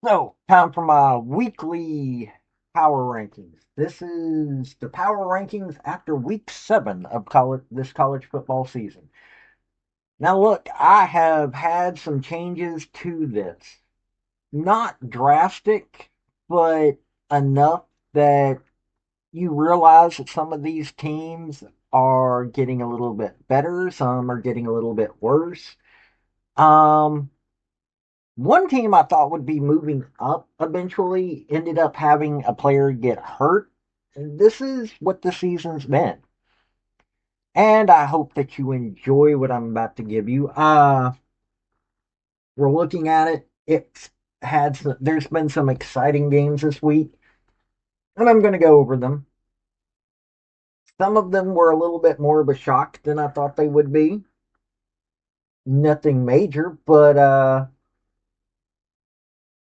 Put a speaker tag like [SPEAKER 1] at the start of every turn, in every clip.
[SPEAKER 1] So, time for my weekly power rankings. This is the power rankings after week 7 of this college football season. Now, look, I have had some changes to this. Not drastic, but enough that you realize that some of these teams are getting a little bit better, some are getting a little bit worse. Um, One team I thought would be moving up eventually ended up having a player get hurt. And this is what the season's been. And I hope that you enjoy what I'm about to give you. We're looking at it. There's been some exciting games this week, and I'm going to go over them. Some of them were a little bit more of a shock than I thought they would be. Nothing major, but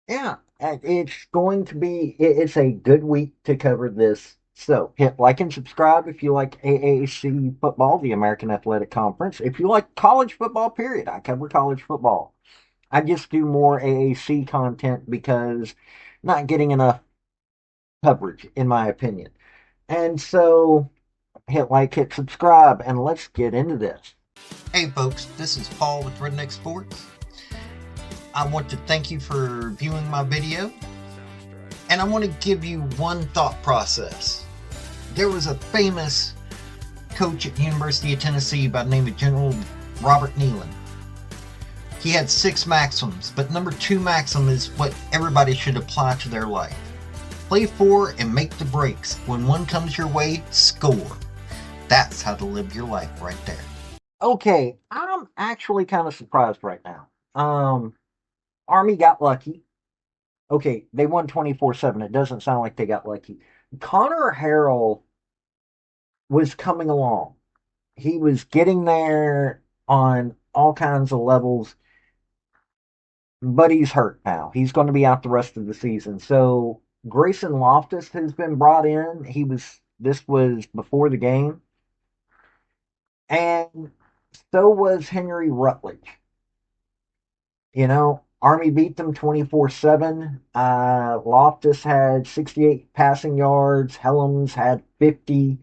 [SPEAKER 1] yeah, it's going to be, it's a good week to cover this. So hit like and subscribe if you like AAC football, the American Athletic Conference. If you like college football, period, I cover college football. I just do more AAC content because not getting enough coverage, in my opinion. And so hit like, hit subscribe, and let's get into this.
[SPEAKER 2] Hey folks, this is Paul with Redneck Sports. I want to thank you for viewing my video, and I want to give you one thought process. There was a famous coach at the University of Tennessee by the name of General Robert Neyland. He had 6 maxims, but number 2 maxim is what everybody should apply to their life. Play for and make the breaks. When one comes your way, score. That's how to live your life right there.
[SPEAKER 1] Okay, I'm actually kind of surprised right now. Army got lucky. Okay, they won 24-7. It doesn't sound like they got lucky. Connor Harrell was coming along. He was getting there on all kinds of levels, but he's hurt now. He's going to be out the rest of the season. So Grayson Loftus has been brought in. This was before the game, and so was Henry Rutledge. Army beat them 24-7. Loftus had 68 passing yards. Helms had 50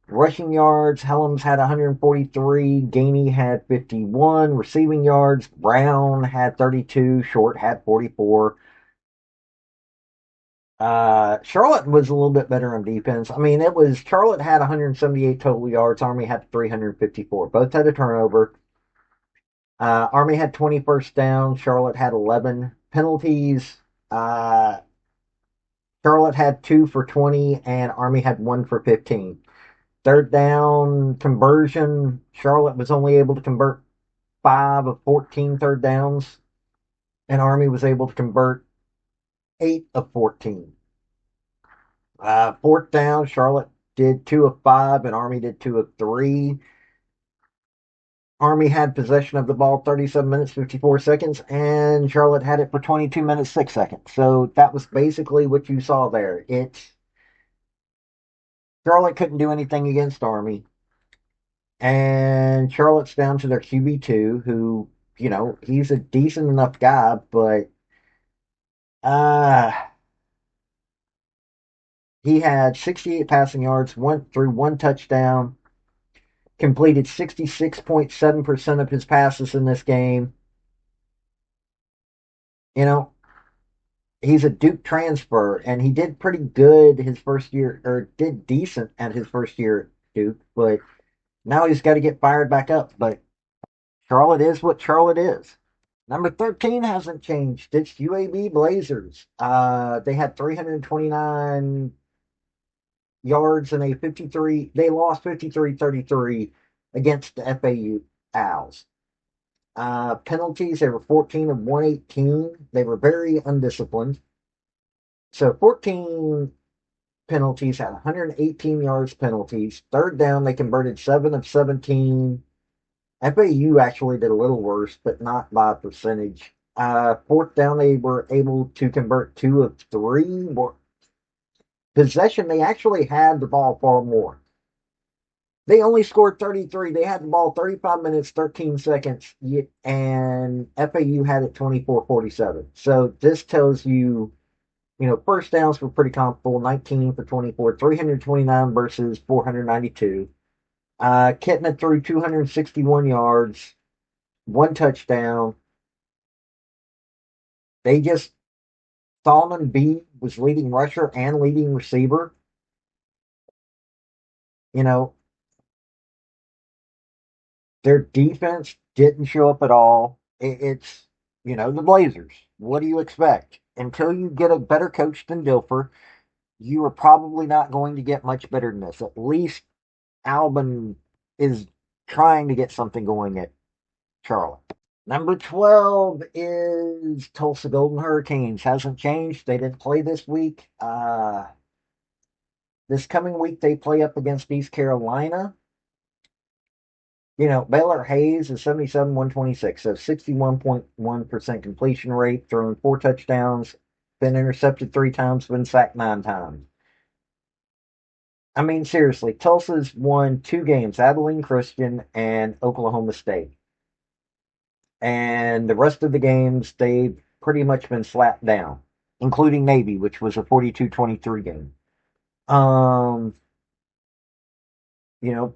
[SPEAKER 1] rushing yards. Helms had 143. Gainey had 51. Receiving yards, Brown had 32. Short had 44. Charlotte was a little bit better on defense. I mean, Charlotte had 178 total yards. Army had 354. Both had a turnover. Army had 20 first downs. Charlotte had 11 penalties. Uh, Charlotte had 2 for 20, and Army had 1 for 15. Third down conversion, Charlotte was only able to convert 5 of 14 third downs, and Army was able to convert 8 of 14. Fourth down, Charlotte did 2 of 5, and Army did 2 of 3. Army had possession of the ball 37 minutes, 54 seconds, and Charlotte had it for 22 minutes, 6 seconds. So that was basically what you saw there. Charlotte couldn't do anything against Army, and Charlotte's down to their QB2, who, he's a decent enough guy, but uh, he had 68 passing yards, went through 1 touchdown, completed 66.7% of his passes in this game. You know, he's a Duke transfer, and he did pretty good his first year, or did decent at his first year at Duke, but now he's got to get fired back up. But Charlotte is what Charlotte is. Number 13 hasn't changed. It's UAB Blazers. They had 329 yards and a 53. They lost 53-33 against the FAU Owls. Penalties, they were 14 of 118. They were very undisciplined. So 14 penalties, had 118 yards penalties. Third down, they converted 7 of 17. FAU actually did a little worse, but not by a percentage. Fourth down, they were able to convert 2 of 3. Possession, they actually had the ball far more. They only scored 33. They had the ball 35 minutes, 13 seconds, and FAU had it 24-47. So this tells you, first downs were pretty comparable, 19 for 24, 329 versus 492. Kitna threw 261 yards, one touchdown. They just, Solomon B was leading rusher and leading receiver. You know, their defense didn't show up at all. It's, the Blazers. What do you expect? Until you get a better coach than Dilfer, you are probably not going to get much better than this. At least Albin is trying to get something going at Charlotte. Number 12 is Tulsa Golden Hurricanes. Hasn't changed. They didn't play this week. This coming week, they play up against East Carolina. Baylor Hayes is 77-126, so 61.1% completion rate, throwing 4 touchdowns, been intercepted 3 times, been sacked 9 times. I mean, seriously, Tulsa's won 2 games, Abilene Christian and Oklahoma State. And the rest of the games, they've pretty much been slapped down, including Navy, which was a 42-23 game.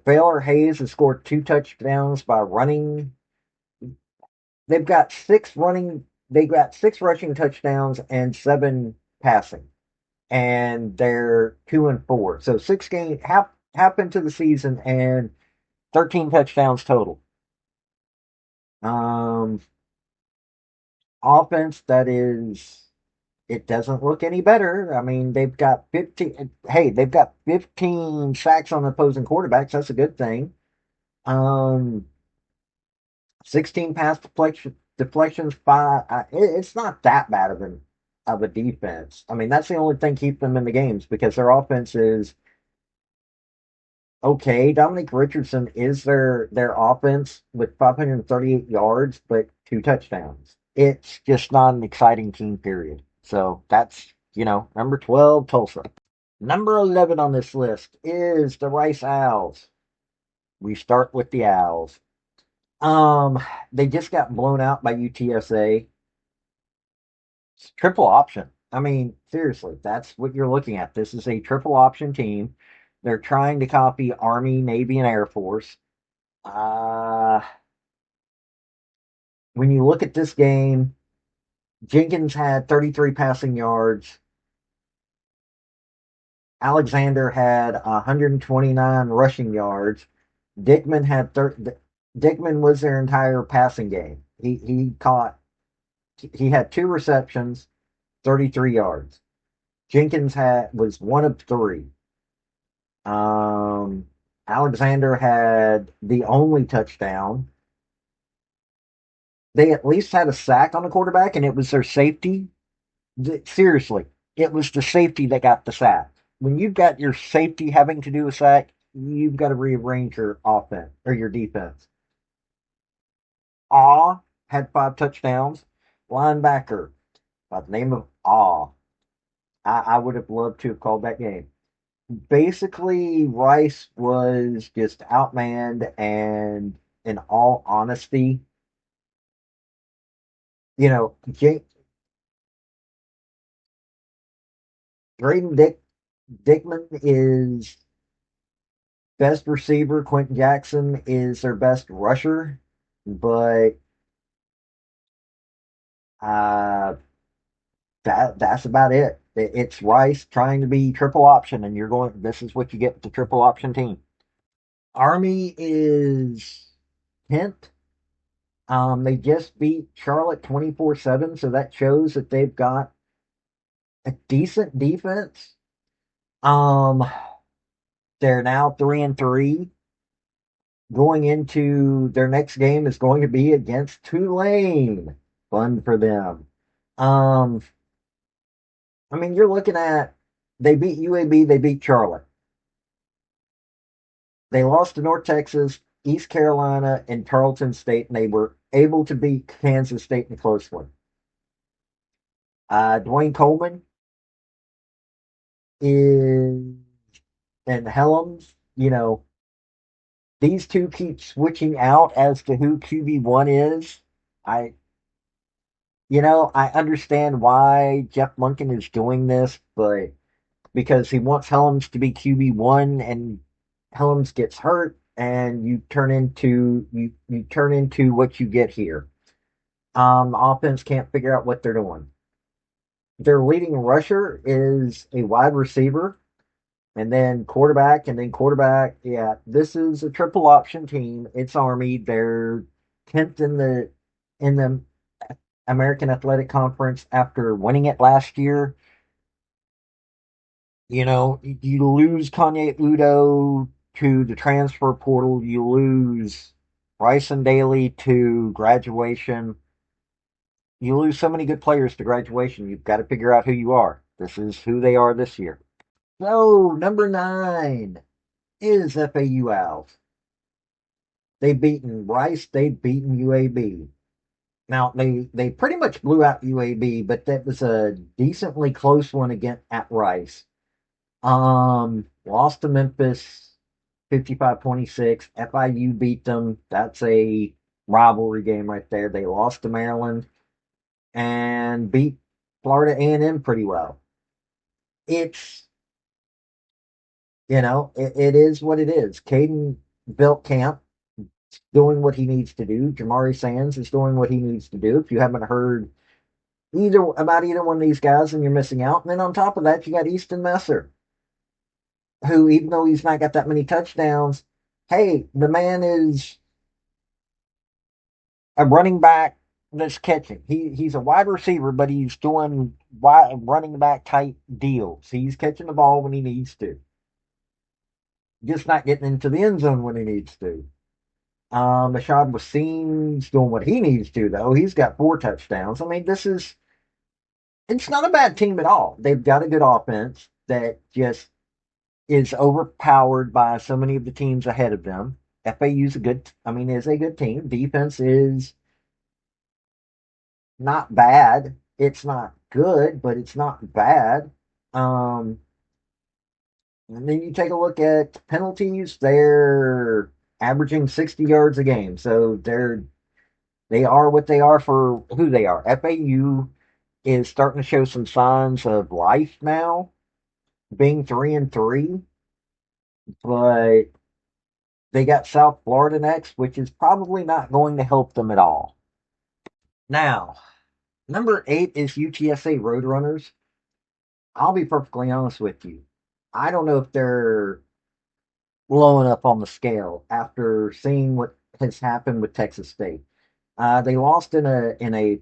[SPEAKER 1] Baylor Hayes has scored 2 touchdowns by running. They've got six rushing touchdowns and 7 passing, and they're 2-4. So 6 games half into the season and 13 touchdowns total. Um, Offense, that is, it doesn't look any better. I mean, they've got 15. Hey, they've got 15 sacks on opposing quarterbacks. That's a good thing. Um, 16 pass deflections. Five. It's not that bad of a defense. I mean, that's the only thing keeping them in the games because their offense is okay. Dominic Richardson is their offense with 538 yards, but 2 touchdowns. It's just not an exciting team. Period. So that's number 12, Tulsa. Number 11 on this list is the Rice Owls. We start with the Owls. Um, they just got blown out by UTSA. It's triple option. I mean, seriously, that's what you're looking at. This is a triple option team. They're trying to copy Army, Navy, and Air Force. Uh, when you look at this game, Jenkins had 33 passing yards. Alexander had 129 rushing yards. Dickman had Dickman was their entire passing game. He had 2 receptions, 33 yards. Jenkins was 1 of 3. Um, Alexander had the only touchdown. They at least had a sack on the quarterback, and it was their safety. Seriously, it was the safety that got the sack. When you've got your safety having to do a sack, you've got to rearrange your offense or your defense. Awe had 5 touchdowns. Linebacker by the name of Awe. I would have loved to have called that game. Basically, Rice was just outmanned, and in all honesty, Braden Dickman is best receiver. Quentin Jackson is their best rusher, but uh, that's about it. It's Rice trying to be triple option, and this is what you get with the triple option team. Army is 10th. They just beat Charlotte 24-7, so that shows that they've got a decent defense. Um, they're now 3-3. Going into their next game is going to be against Tulane. Fun for them. Um, I mean, you're looking at they beat UAB, they beat Charlotte. They lost to North Texas, East Carolina, and Tarleton State, and they were able to beat Kansas State in a close one. Dwayne Coleman is and Helms, these two keep switching out as to who QB1 is. I, I understand why Jeff Monken is doing this, but because he wants Helms to be QB1 and Helms gets hurt and you turn into what you get here. Offense can't figure out what they're doing. Their leading rusher is a wide receiver and then quarterback and then quarterback. Yeah, this is a triple option team. It's Army. They're 10th in the American Athletic Conference after winning it last year. You lose Kanye Udo to the transfer portal. You lose Bryson Daly to graduation. You lose so many good players to graduation. You've got to figure out who you are. This is who they are this year. So, number 9 is FAU Owls. They've beaten Rice. They've beaten UAB. Now, they pretty much blew out UAB, but that was a decently close one again at Rice. Lost to Memphis 55-26. FIU beat them. That's a rivalry game right there. They lost to Maryland and beat Florida A&M pretty well. It's, it is what it is. Caden built camp, doing what he needs to do. Jamari Sands is doing what he needs to do. If you haven't heard either one of these guys, then you're missing out. And then on top of that, you got Easton Messer, who, even though he's not got that many touchdowns, hey, the man is a running back that's catching. He's a wide receiver, but he's doing running back type deals. He's catching the ball when he needs to, just not getting into the end zone when he needs to. Rashad Wasim's doing what he needs to, though. He's got 4 touchdowns. I mean, it's not a bad team at all. They've got a good offense that just is overpowered by so many of the teams ahead of them. FAU's is a good team. Defense is not bad. It's not good, but it's not bad. Um, and then you take a look at penalties. They're averaging 60 yards a game. So they are what they are for who they are. FAU is starting to show some signs of life now, being 3-3, but they got South Florida next, which is probably not going to help them at all. Now, number 8 is UTSA Roadrunners. I'll be perfectly honest with you. I don't know if they're blowing up on the scale after seeing what has happened with Texas State. They lost in a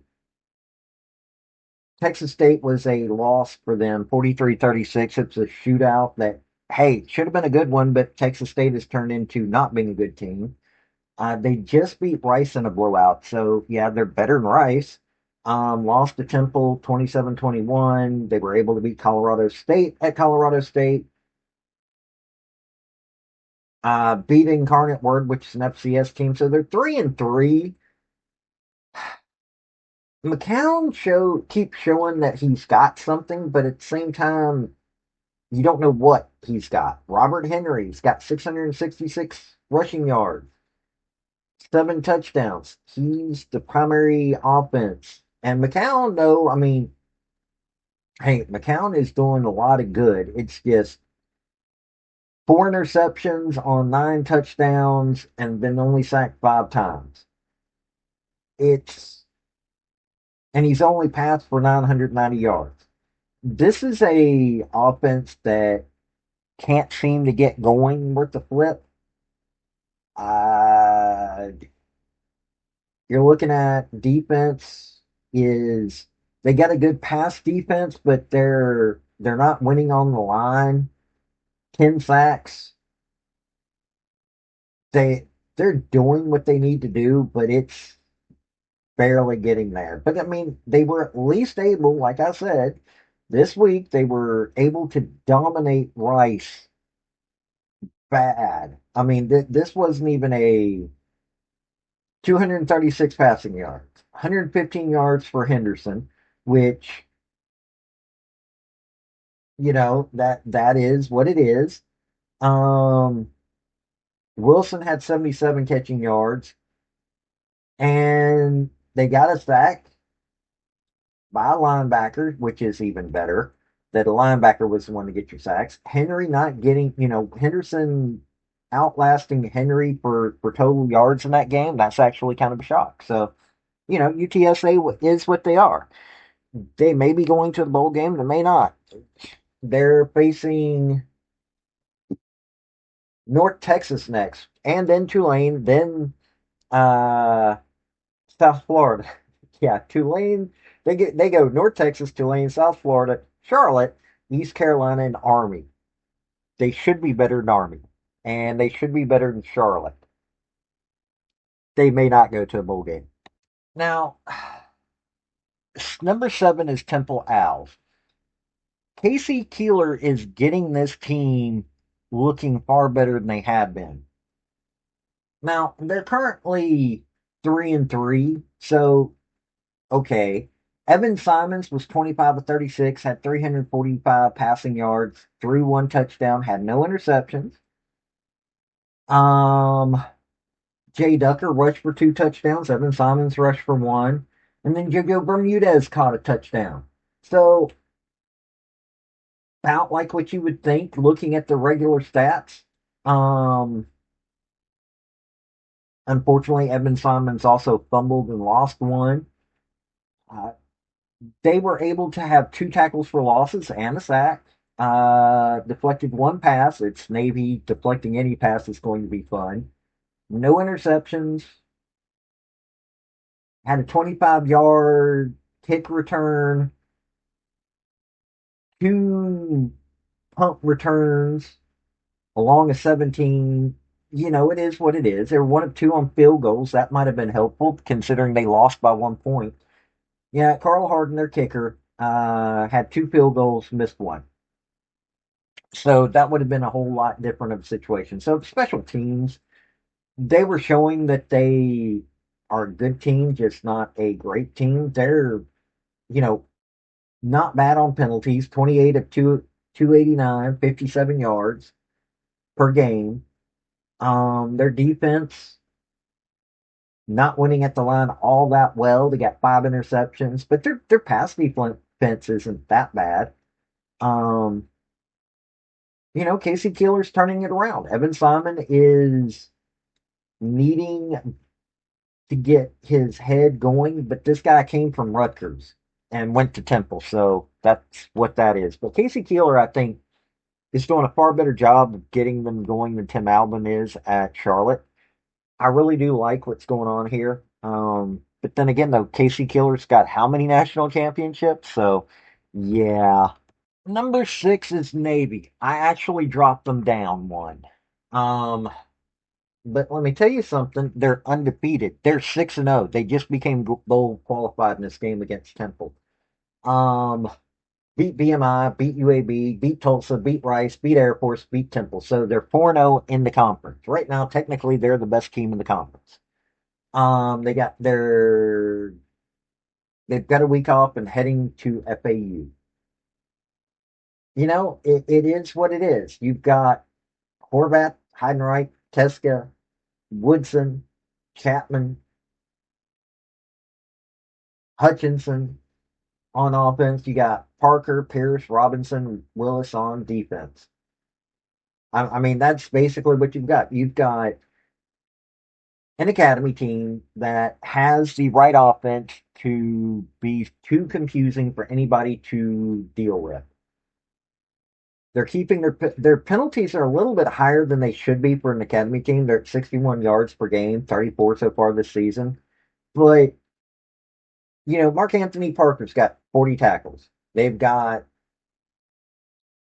[SPEAKER 1] Texas State was a loss for them, 43-36. It's a shootout that, hey, should have been a good one, but Texas State has turned into not being a good team. They just beat Rice in a blowout, so yeah, they're better than Rice. Lost to Temple 27-21. They were able to beat Colorado State at Colorado State. Beat Incarnate Word, which is an FCS team, so they're 3-3. McCown keeps showing that he's got something, but at the same time, you don't know what he's got. Robert Henry's got 666 rushing yards, 7 touchdowns. He's the primary offense. And McCown, though, hey, McCown is doing a lot of good. It's just 4 interceptions on 9 touchdowns and been only sacked 5 times. And he's only passed for 990 yards. This is a offense that can't seem to get going worth the flip. You're looking at defense is they got a good pass defense, but they're not winning on the line. 10 sacks. They're doing what they need to do, but it's barely getting there. But they were at least able, like I said, this week they were able to dominate Rice bad. This wasn't even a 236 passing yards, 115 yards for Henderson, which that is what it is. Wilson had 77 catching yards, and they got a sack by a linebacker, which is even better. That a linebacker was the one to get your sacks. Henry not getting, Henderson outlasting Henry for total yards in that game. That's actually kind of a shock. So, UTSA is what they are. They may be going to the bowl game, they may not. They're facing North Texas next, and then Tulane, then uh, South Florida. Yeah, Tulane. They go North Texas, Tulane, South Florida, Charlotte, East Carolina, and Army. They should be better than Army, and they should be better than Charlotte. They may not go to a bowl game. Now, number 7 is Temple Owls. Casey Keeler is getting this team looking far better than they had been. Now, they're currently 3-3, so okay. Evan Simons was 25 of 36, had 345 passing yards, threw one touchdown, had no interceptions. Um, Jay Ducker rushed for 2 touchdowns. Evan Simons rushed for one. And then Jojo Bermudez caught a touchdown. So, about like what you would think looking at the regular stats. Um, Unfortunately, Evan Simons also fumbled and lost one. Uh, they were able to have 2 tackles for losses and a sack. Deflected one pass. It's Navy. Deflecting any pass is going to be fun. No interceptions. Had a 25-yard kick return. 2 punt returns along a 17. It is what it is. They were 1 of 2 on field goals. That might have been helpful considering they lost by 1 point. Yeah, Carl Harden, their kicker, had 2 field goals, missed one. So that would have been a whole lot different of a situation. So special teams, they were showing that they are a good team, just not a great team. They're, you know, not bad on penalties, 28 of 289, 57 yards per game. Their defense not winning at the line all that well. They got 5 interceptions, but their pass defense isn't that bad. Um, Casey Keeler's turning it around. Evan Simon is needing to get his head going, but this guy came from Rutgers and went to Temple, so that's what that is. But Casey Keeler, I think, is doing a far better job of getting them going than Tim Albin is at Charlotte. I really do like what's going on here. But then again, though, Casey Keeler's got how many national championships? So, yeah. Number 6 is Navy. I actually dropped them down one. Um, but let me tell you something. They're undefeated. They're 6-0. They just became bowl qualified in this game against Temple. Um, Beat BMI, beat UAB, beat Tulsa, beat Rice, beat Air Force, beat Temple. So they're 4-0 in the conference. Right now, technically, they're the best team in the conference. They got they've got a week off and heading to FAU. It is what it is. You've got Horvath, Heidenreich, Teska, Woodson, Chapman, Hutchinson on offense. You got Parker, Pierce, Robinson, Willis on defense. I mean, that's basically what you've got. You've got an academy team that has the right offense to be too confusing for anybody to deal with. They're keeping their penalties are a little bit higher than they should be for an academy team. They're at 61 yards per game, 34 so far this season. But Mark Anthony Parker's got 40 tackles. They've got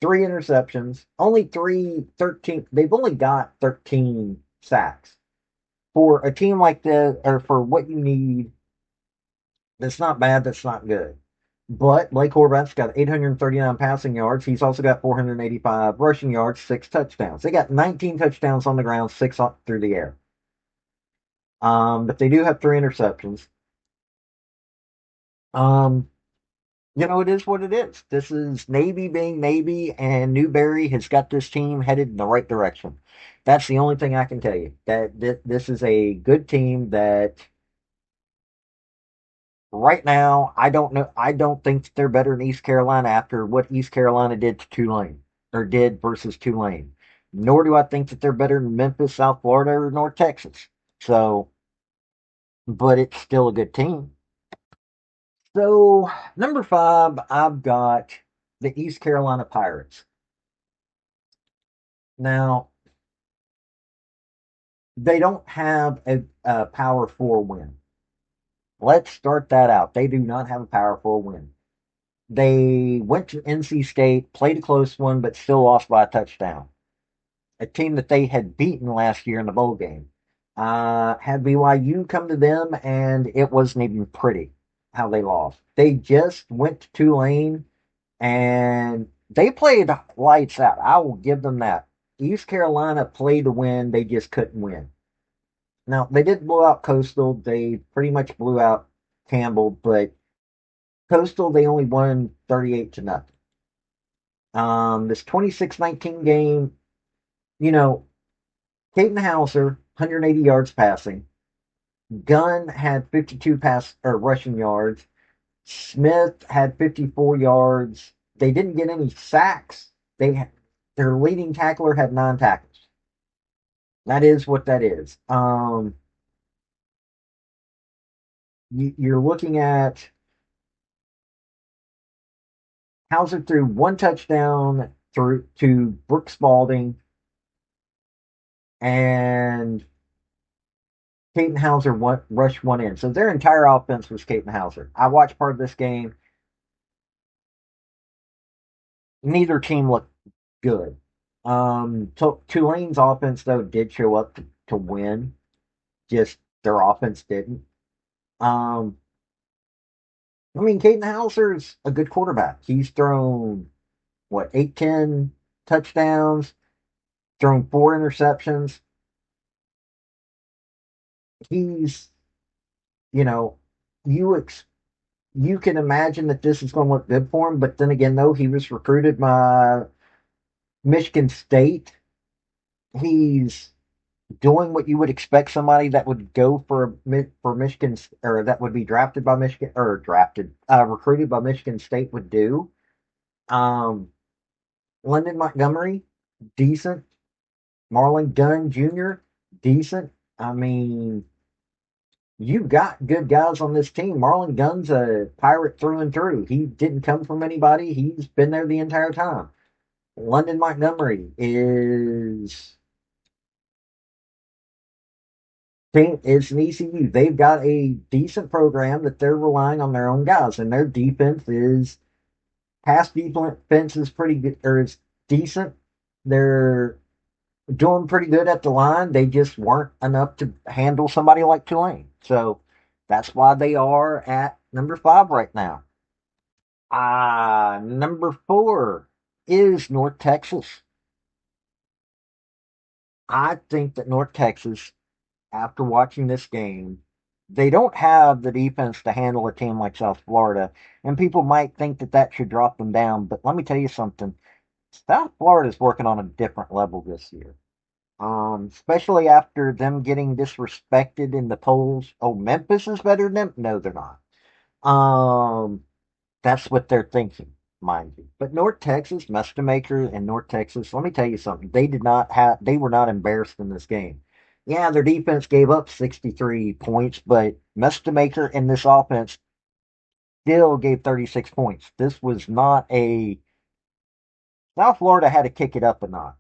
[SPEAKER 1] 3 interceptions, only 13. They've only got 13 sacks. For a team like this, or for what you need, that's not bad, that's not good. But Blake Horvath's got 839 passing yards. He's also got 485 rushing yards, 6 touchdowns. They got 19 touchdowns on the ground, 6 up through the air. But they do have 3 interceptions. Um, It is what it is. This is Navy being Navy, and Newberry has got this team headed in the right direction. That's the only thing I can tell you. That this is a good team that right now, I don't know. I don't think they're better than East Carolina after what East Carolina did to Tulane or did versus Tulane. Nor do I think that they're better than Memphis, South Florida, or North Texas. So, but it's still a good team. So, number 5, I've got the East Carolina Pirates. Now, they don't have a Power Four win. Let's start that out. They do not have a Power Four win. They went to NC State, played a close one, but still lost by a touchdown. A team that they had beaten last year in the bowl game. Had BYU come to them, and it wasn't even pretty how they lost. They just went to Tulane, and they played lights out. I will give them that. East Carolina played to win, they just couldn't win. Now, they did blow out Coastal. They pretty much blew out Campbell, but Coastal, they only won 38 to nothing. This 26-19 game, you know, Caden Hauser, 180 yards passing. Gunn had 52 pass or rushing yards. Smith had 54 yards. They didn't get any sacks. Their leading tackler had 9 tackles. That is what that is. You're looking at Hauser threw 1 touchdown through to Brooks Spalding, and Caden Hauser rushed one in. So their entire offense was Caden Hauser. I watched part of this game. Neither team looked good. Tulane's offense, though, did show up to win. Just their offense didn't. Um, I mean, Caden Hauser's a good quarterback. He's thrown, what, 8, 10 touchdowns, thrown 4 interceptions. He's, you know, you you can imagine that this is going to look good for him. But then again, though, he was recruited by Michigan State. He's doing what you would expect somebody that would go for Michigan or that would be drafted by Michigan or recruited by Michigan State would do. Um, London Montgomery, decent. Marlon Dunn Jr., decent. I mean, you've got good guys on this team. Marlon Gunn's a pirate through and through. He didn't come from anybody. He's been there the entire time. London Montgomery is an ECU. They've got a decent program that they're relying on their own guys, and their defense is pretty good or is decent. They're doing pretty good at the line. They just weren't enough to handle somebody like Tulane. So that's why they are at number 5 right now. Number 4 is North Texas. I think that North Texas, after watching this game, they don't have the defense to handle a team like South Florida. And people might think that that should drop them down. But let me tell you something. South Florida is working on a different level this year. Especially after them getting disrespected in the polls. Oh, Memphis is better than them? No, they're not. Um, that's what they're thinking, mind you. But North Texas, Mustamaker and North Texas, let me tell you something. They were not embarrassed in this game. Yeah, their defense gave up 63 points, but Mustamaker in this offense still gave 36 points. This was not a South Florida had to kick it up a notch.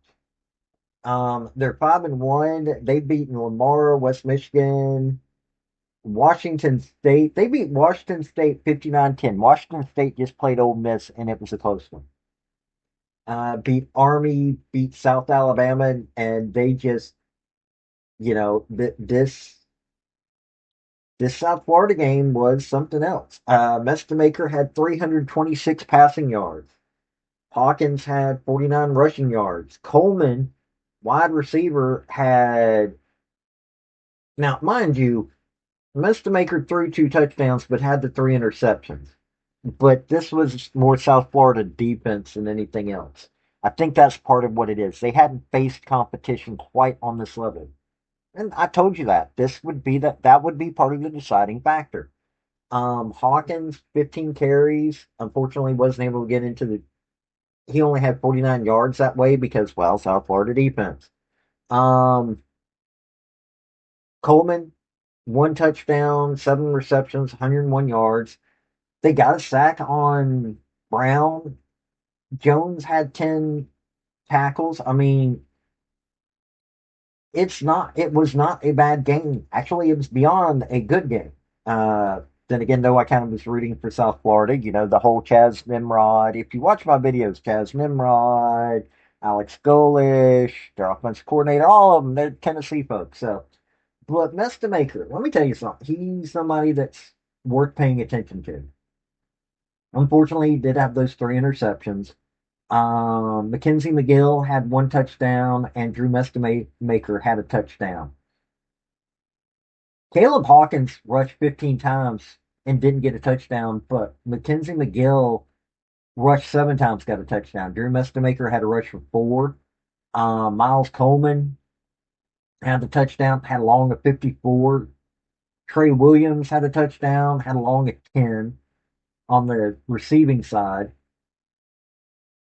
[SPEAKER 1] They're 5-1. They've beaten Lamar, West Michigan, Washington State. They beat Washington State 59-10. Washington State just played Ole Miss, and it was a close one. Beat Army, beat South Alabama, and they just, this South Florida game was something else. Mestamaker had 326 passing yards. Hawkins had 49 rushing yards. Coleman, wide receiver, had. Now, mind you, Mestamaker threw 2 touchdowns but had the 3 interceptions. but this was more South Florida defense than anything else. I think that's part of what it is. They hadn't faced competition quite on this level. And I told you that. That would be part of the deciding factor. Hawkins, 15 carries, unfortunately wasn't able to get into the he only had 49 yards that way because, well, South Florida defense. Um, Coleman, one touchdown, seven receptions, 101 yards. They got a sack on Brown. Jones had 10 tackles. I mean, it was not a bad game. Actually, it was beyond a good game. Then again, though, I kind of was rooting for South Florida. You know, the whole Chaz Nimrod. If you watch my videos, Chaz Nimrod, Alex Golish, their offensive coordinator, all of them, they're Tennessee folks. So, but Mestamaker, let me tell you something. He's somebody that's worth paying attention to. Unfortunately, he did have those three interceptions. Mackenzie McGill had one touchdown, and Drew Mestamaker had a touchdown. Caleb Hawkins rushed 15 times and didn't get a touchdown, but Mackenzie McGill rushed 7 times, got a touchdown. Drew Mestamaker had a rush for 4. Miles Coleman had the touchdown, had a long of 54. Trey Williams had a touchdown, had a long of 10 on the receiving side.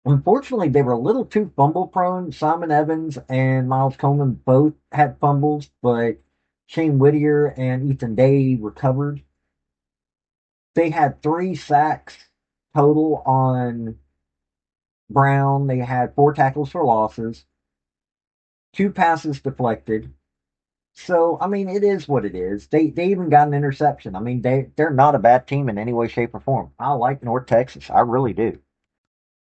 [SPEAKER 1] Unfortunately, they were a little too fumble prone. Simon Evans and Miles Coleman both had fumbles, but Shane Whittier and Ethan Day recovered. They had 3 sacks total on Brown. They had 4 tackles for losses, 2 passes deflected. So I mean, it is what it is. They even got an interception. I mean, they're not a bad team in any way, shape, or form. I like North Texas. I really do.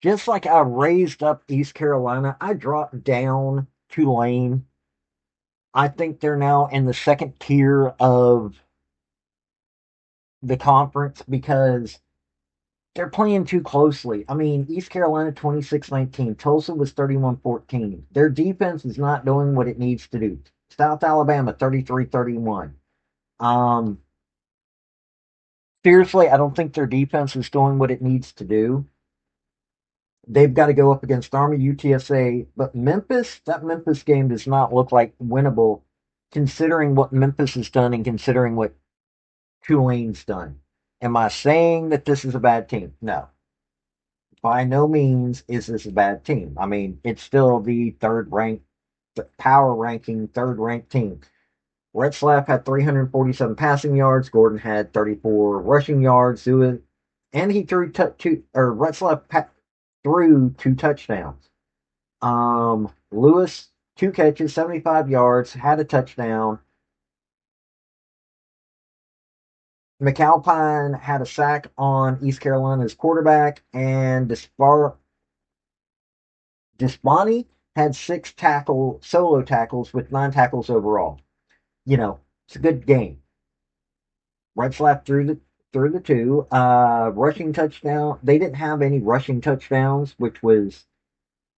[SPEAKER 1] Just like I raised up East Carolina, I dropped down Tulane. I think they're now in the second tier of the conference because they're playing too closely. I mean, East Carolina 26-19, Tulsa was 31-14. Their defense is not doing what it needs to do. South Alabama 33-31. Um, seriously, I don't think their defense is doing what it needs to do. They've got to go up against Army UTSA, but that Memphis game does not look like winnable considering what Memphis has done and considering what Tulane's done. Am I saying that this is a bad team? No. By no means is this a bad team. I mean, it's still the third ranked, power ranking, third ranked team. Retzlaff had 347 passing yards. Gordon had 34 rushing yards. And he threw Retzlaff threw 2 touchdowns. Lewis, 2 catches, 75 yards, had a touchdown. McAlpine had a sack on East Carolina's quarterback, and Despani had 6 solo tackles with 9 tackles overall. You know, it's a good game. Retzlaff threw the 2. Rushing touchdown. They didn't have any rushing touchdowns, which was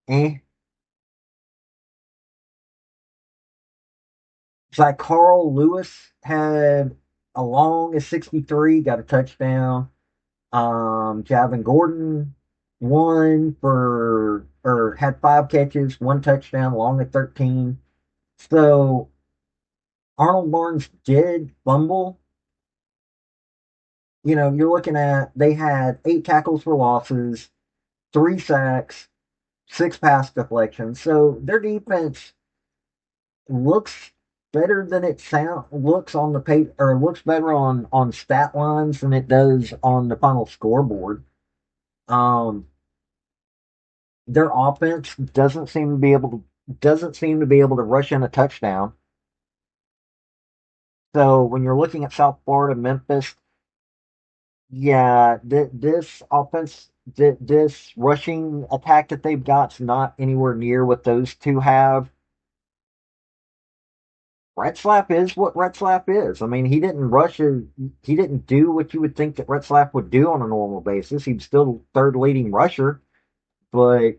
[SPEAKER 1] eh. It's like Carl Lewis had a long as 63, got a touchdown. Javon Gordon had 5 catches, 1 touchdown, long at 13. So Arnold Barnes did fumble. You know, you're looking at they had 8 tackles for losses, 3 sacks, 6 pass deflections. So their defense looks better than it looks on the paper, or looks better on stat lines than it does on the final scoreboard. Um, their offense doesn't seem to be able to rush in a touchdown. So when you're looking at South Florida, Memphis, yeah, this rushing attack that they've got's not anywhere near what those two have. Retzlaff is what Retzlaff is. I mean, he didn't do what you would think that Retzlaff would do on a normal basis. He's still third leading rusher, but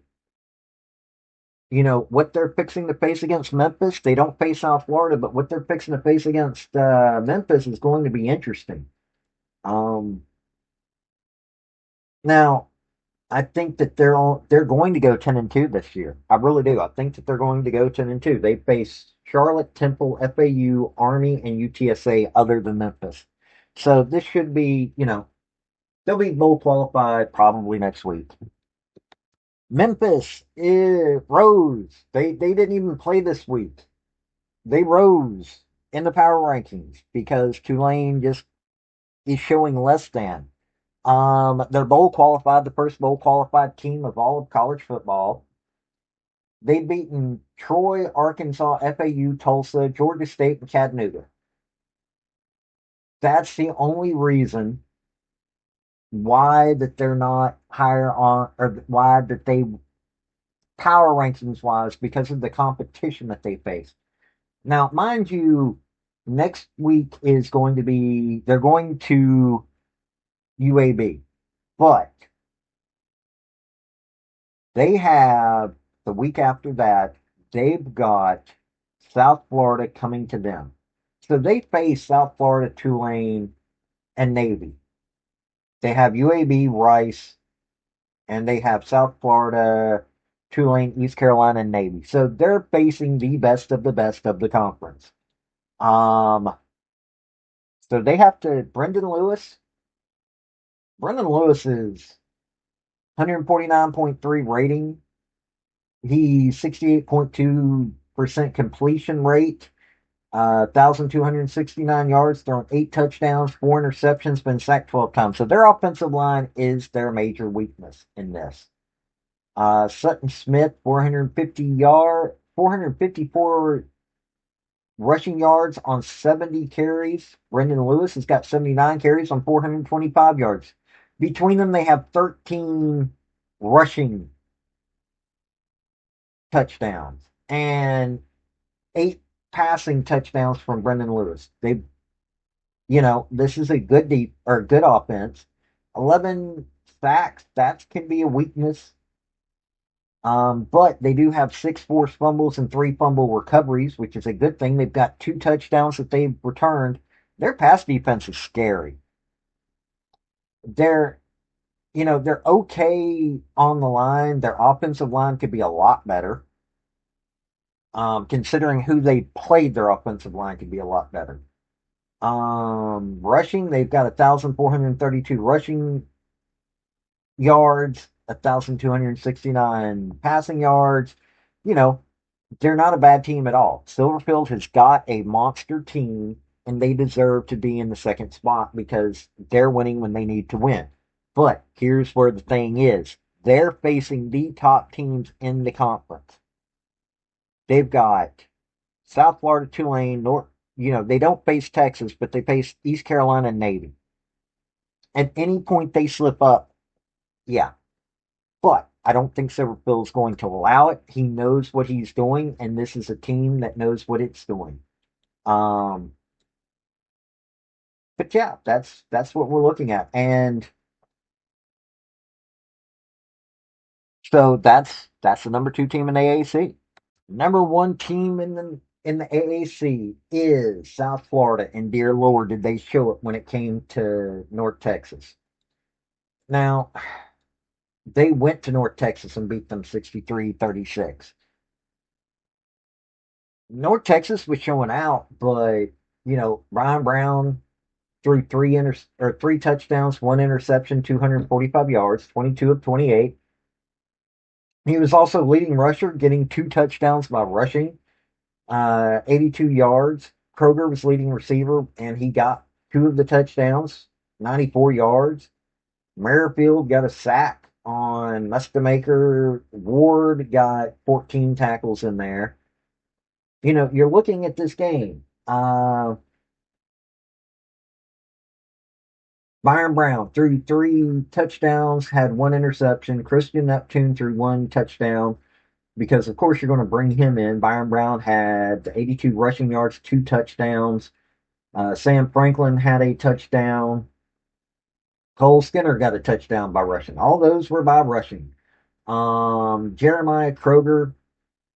[SPEAKER 1] you know what they're fixing to face against Memphis. They don't face South Florida, but what they're fixing to face against Memphis is going to be interesting. Um, Now, I think that they're going to go 10-2 this year. I really do. I think that they're going to go 10-2. They face Charlotte, Temple, FAU, Army, and UTSA other than Memphis. So this should be, they'll be bowl qualified probably next week. Memphis rose. They didn't even play this week. They rose in the power rankings because Tulane just is showing less than. They're bowl qualified, the first bowl qualified team of all of college football. They've beaten Troy, Arkansas, FAU, Tulsa, Georgia State, and Chattanooga. That's the only reason why that they're not higher on, or why that they power rankings wise, because of the competition that they face. Now, mind you, next week is going to be, they're going to UAB, but they have the week after that, they've got South Florida coming to them. So they face South Florida, Tulane, and Navy. They have UAB, Rice, and they have South Florida, Tulane, East Carolina, and Navy. So they're facing the best of the conference. Um, so they have to Brendan Lewis. Brendan Lewis is 149.3 rating. He's 68.2% completion rate. 1,269 yards, thrown 8 touchdowns, 4 interceptions, been sacked 12 times. So their offensive line is their major weakness in this. Sutton Smith, 454 rushing yards on 70 carries. Brendan Lewis has got 79 carries on 425 yards. Between them, they have 13 rushing touchdowns and 8 passing touchdowns from Brendan Lewis. This is a good deep or good offense. 11 sacks, that can be a weakness. But they do have 6 forced fumbles and 3 fumble recoveries, which is a good thing. They've got 2 touchdowns that they've returned. Their pass defense is scary. They're, they're okay on the line. Their offensive line could be a lot better. Considering who they played, their offensive line could be a lot better. Rushing, they've got 1,432 rushing yards, 1,269 passing yards. You know, they're not a bad team at all. Silverfield has got a monster team, and they deserve to be in the second spot because they're winning when they need to win. But here's where the thing is. They're facing the top teams in the conference. They've got South Florida, Tulane, North. They don't face Texas, but they face East Carolina and Navy. At any point they slip up, yeah. But I don't think Silverfield's going to allow it. He knows what he's doing, and this is a team that knows what it's doing. Um, but yeah, that's what we're looking at, and so that's the number 2 team in the AAC. Number 1 team in the AAC is South Florida, and dear Lord, did they show it when it came to North Texas. Now, they went to North Texas and beat them 63-36. North Texas was showing out, but Ryan Brown threw 3 touchdowns, 1 interception, 245 yards, 22 of 28. He was also leading rusher, getting 2 touchdowns by rushing, 82 yards. Kroger was leading receiver, and he got 2 of the touchdowns, 94 yards. Merrifield got a sack on Mustamaker. Ward got 14 tackles in there. You're looking at this game. Byron Brown threw 3 touchdowns, had 1 interception. Christian Neptune threw 1 touchdown because, of course, you're going to bring him in. Byron Brown had 82 rushing yards, 2 touchdowns. Sam Franklin had a touchdown. Cole Skinner got a touchdown by rushing. All those were by rushing. Jeremiah Kroger,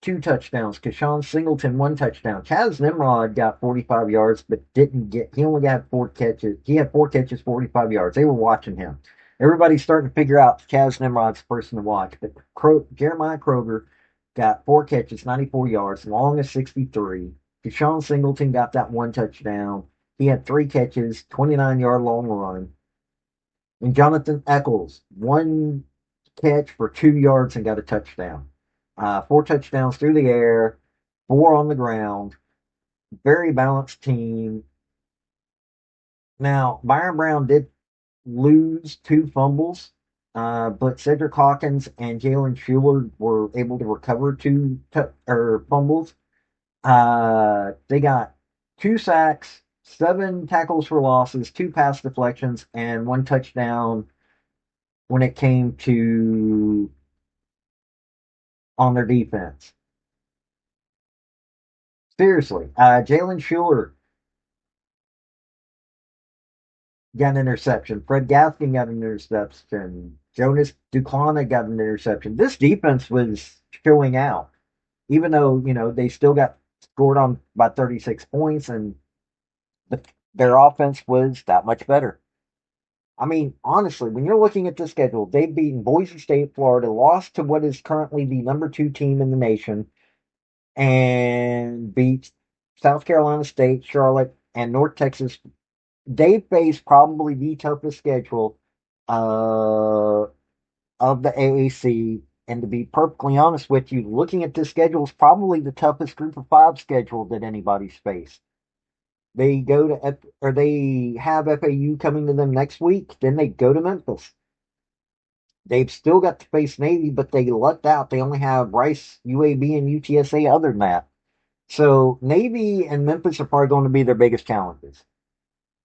[SPEAKER 1] 2 touchdowns. Kashawn Singleton, 1 touchdown. Chaz Nimrod got 45 yards, but he only got 4 catches. He had 4 catches, 45 yards. They were watching him. Everybody's starting to figure out Chaz Nimrod's the person to watch. But Jeremiah Kroger got 4 catches, 94 yards, long as 63. Deshaun Singleton got that 1 touchdown. He had 3 catches, 29-yard long run. And Jonathan Eccles, 1 catch for 2 yards and got a touchdown. 4 touchdowns through the air, 4 on the ground. Very balanced team. Now, Byron Brown did lose 2 fumbles, but Cedric Hawkins and Jalen Shuler were able to recover 2 fumbles. They got 2 sacks, 7 tackles for losses, 2 pass deflections, and 1 touchdown when it came to on their defense. Seriously, Jalen Shuler got an interception. Fred Gaskin got an interception. Jonas Duclana got an interception. This defense was showing out, even though they still got scored on by 36 points, and their offense was that much better. I mean, honestly, when you're looking at the schedule, they've beaten Boise State, Florida, lost to what is currently the #2 team in the nation, and beat South Carolina State, Charlotte, and North Texas. They face probably the toughest schedule of the AAC. And to be perfectly honest with you, looking at this schedule is probably the toughest Group of 5 schedule that anybody's faced. They they have FAU coming to them next week. Then they go to Memphis. They've still got to face Navy, but they lucked out. They only have Rice, UAB, and UTSA other than that. So Navy and Memphis are probably going to be their biggest challenges.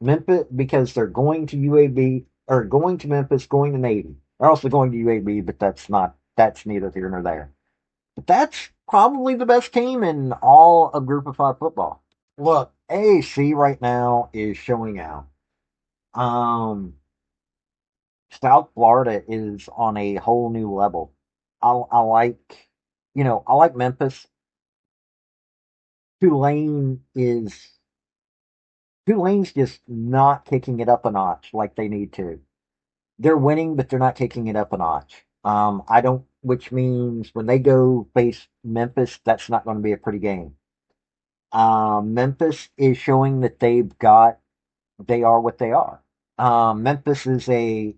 [SPEAKER 1] Memphis, because they're going to UAB, or going to Memphis, going to Navy. They're also going to UAB, but that's neither here nor there. But that's probably the best team in all of Group of 5 football. Look, AAC right now is showing out. South Florida is on a whole new level. I like Memphis. Tulane's just not kicking it up a notch like they need to. They're winning, but they're not kicking it up a notch. Which means when they go face Memphis, that's not going to be a pretty game. Memphis is showing that they are what they are. Memphis is a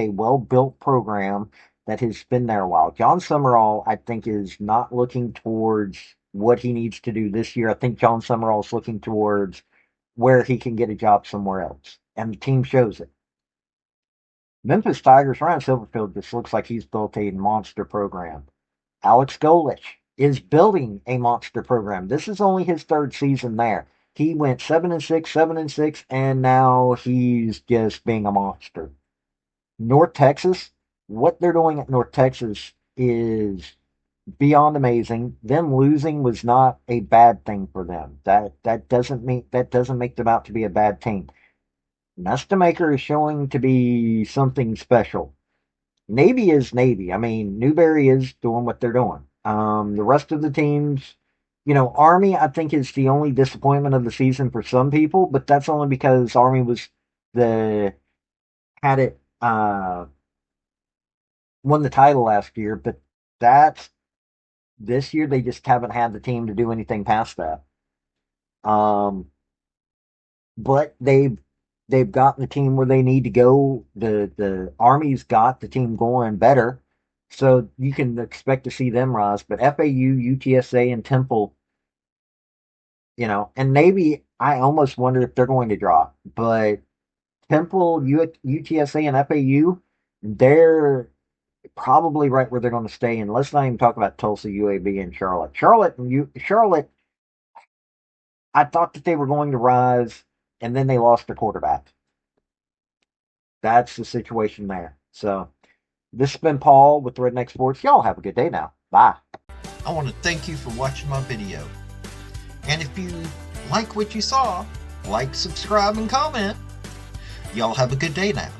[SPEAKER 1] well-built program that has been there a while. John Summerall, I think, is not looking towards what he needs to do this year. I think John Summerall is looking towards where he can get a job somewhere else, and the team shows it. Memphis Tigers, Ryan Silverfield just looks like he's built a monster program. Alex Golich is building a monster program. This is only his 3rd season there. He went 7-6, 7-6, and now he's just being a monster. North Texas, what they're doing at North Texas is beyond amazing. Them losing was not a bad thing for them. That doesn't make them out to be a bad team. Nestamaker is showing to be something special. Navy is Navy. I mean, Newberry is doing what they're doing. The rest of the teams, Army, I think, is the only disappointment of the season for some people, but that's only because Army won the title last year, but this year they just haven't had the team to do anything past that. But they've gotten the team where they need to go. The Army's got the team going better, so you can expect to see them rise. But FAU, UTSA, and Temple, and Navy, I almost wonder if they're going to drop. But Temple, UTSA, and FAU, they're probably right where they're going to stay. And let's not even talk about Tulsa, UAB, and Charlotte. Charlotte, I thought that they were going to rise, and then they lost their quarterback. That's the situation there. So this has been Paul with Redneck Sports. Y'all have a good day now. Bye.
[SPEAKER 2] I want to thank you for watching my video. And if you like what you saw, like, subscribe, and comment. Y'all have a good day now.